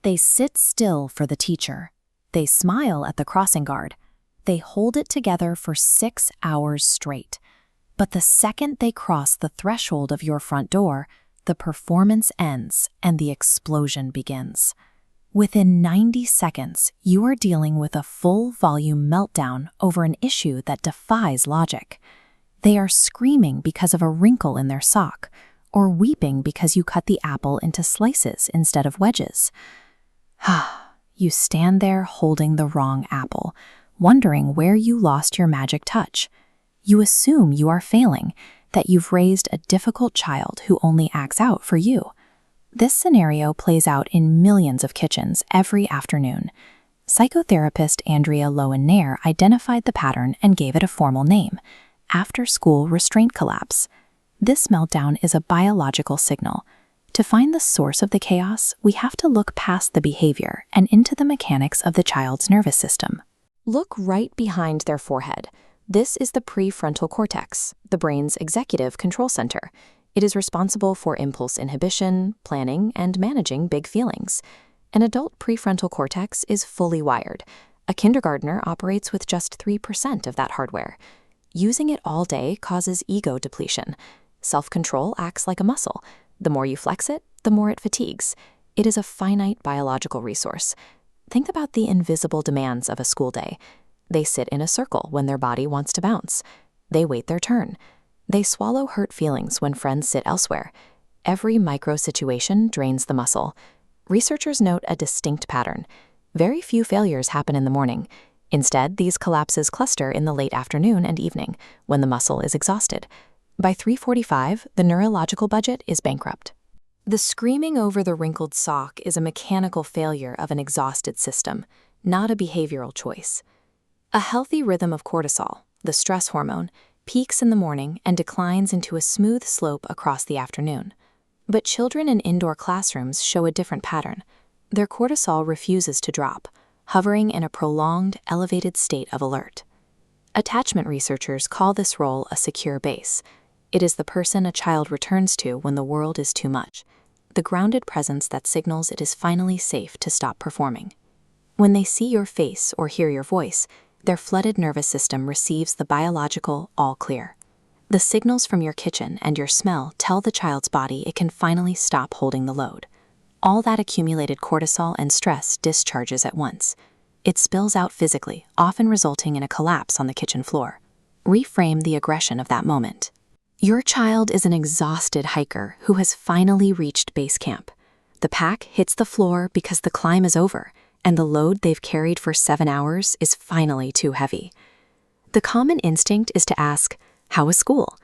They sit still for the teacher. They smile at the crossing guard. They hold it together for 6 hours straight. But the second they cross the threshold of your front door, the performance ends and the explosion begins. Within 90 seconds, you are dealing with a full-volume meltdown over an issue that defies logic. They are screaming because of a wrinkle in their sock, or weeping because you cut the apple into slices instead of wedges. You stand there holding the wrong apple, wondering where you lost your magic touch. You assume you are failing, that you've raised a difficult child who only acts out for you. This scenario plays out in millions of kitchens every afternoon. Psychotherapist Andrea Loewen Nair identified the pattern and gave it a formal name: after-school restraint collapse. This meltdown is a biological signal. To find the source of the chaos, we have to look past the behavior and into the mechanics of the child's nervous system. Look right behind their forehead. This is the prefrontal cortex, the brain's executive control center. It is responsible for impulse inhibition, planning, and managing big feelings. An adult prefrontal cortex is fully wired. A kindergartner operates with just 3% of that hardware. Using it all day causes ego depletion. Self-control acts like a muscle. The more you flex it, the more it fatigues. It is a finite biological resource. Think about the invisible demands of a school day. They sit in a circle when their body wants to bounce. They wait their turn. They swallow hurt feelings when friends sit elsewhere. Every micro-situation drains the muscle. Researchers note a distinct pattern. Very few failures happen in the morning. Instead, these collapses cluster in the late afternoon and evening, when the muscle is exhausted. By 3:45, the neurological budget is bankrupt. The screaming over the wrinkled sock is a mechanical failure of an exhausted system, not a behavioral choice. A healthy rhythm of cortisol, the stress hormone, peaks in the morning and declines into a smooth slope across the afternoon. But children in indoor classrooms show a different pattern. Their cortisol refuses to drop, hovering in a prolonged, elevated state of alert. Attachment researchers call this role a secure base. It is the person a child returns to when the world is too much, the grounded presence that signals it is finally safe to stop performing. When they see your face or hear your voice, their flooded nervous system receives the biological all clear. The signals from your kitchen and your smell tell the child's body it can finally stop holding the load. All that accumulated cortisol and stress discharges at once. It spills out physically, often resulting in a collapse on the kitchen floor. Reframe the aggression of that moment. Your child is an exhausted hiker who has finally reached base camp. The pack hits the floor because the climb is over, and the load they've carried for 7 hours is finally too heavy. The common instinct is to ask, "How was school?"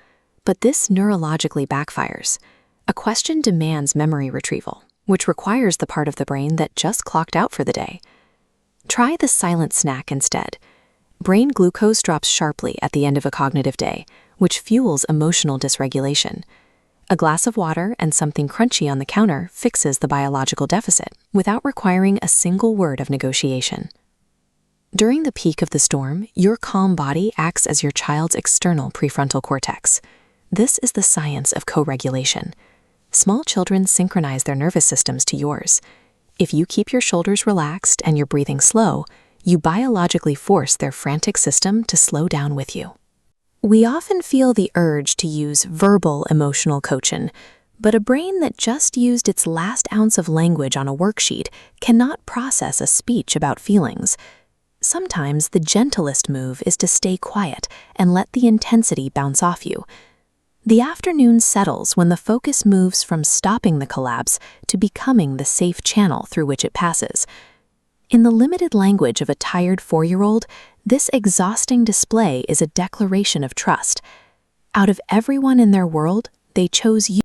But this neurologically backfires. A question demands memory retrieval, which requires the part of the brain that just clocked out for the day. Try the silent snack instead. Brain glucose drops sharply at the end of a cognitive day, which fuels emotional dysregulation. A glass of water and something crunchy on the counter fixes the biological deficit without requiring a single word of negotiation. During the peak of the storm, your calm body acts as your child's external prefrontal cortex. This is the science of co-regulation. Small children synchronize their nervous systems to yours. If you keep your shoulders relaxed and your breathing slow, you biologically force their frantic system to slow down with you. We often feel the urge to use verbal emotional coaching, but a brain that just used its last ounce of language on a worksheet cannot process a speech about feelings. Sometimes the gentlest move is to stay quiet and let the intensity bounce off you. The afternoon settles when the focus moves from stopping the collapse to becoming the safe channel through which it passes. In the limited language of a tired 4-year-old, this exhausting display is a declaration of trust. Out of everyone in their world, they chose you.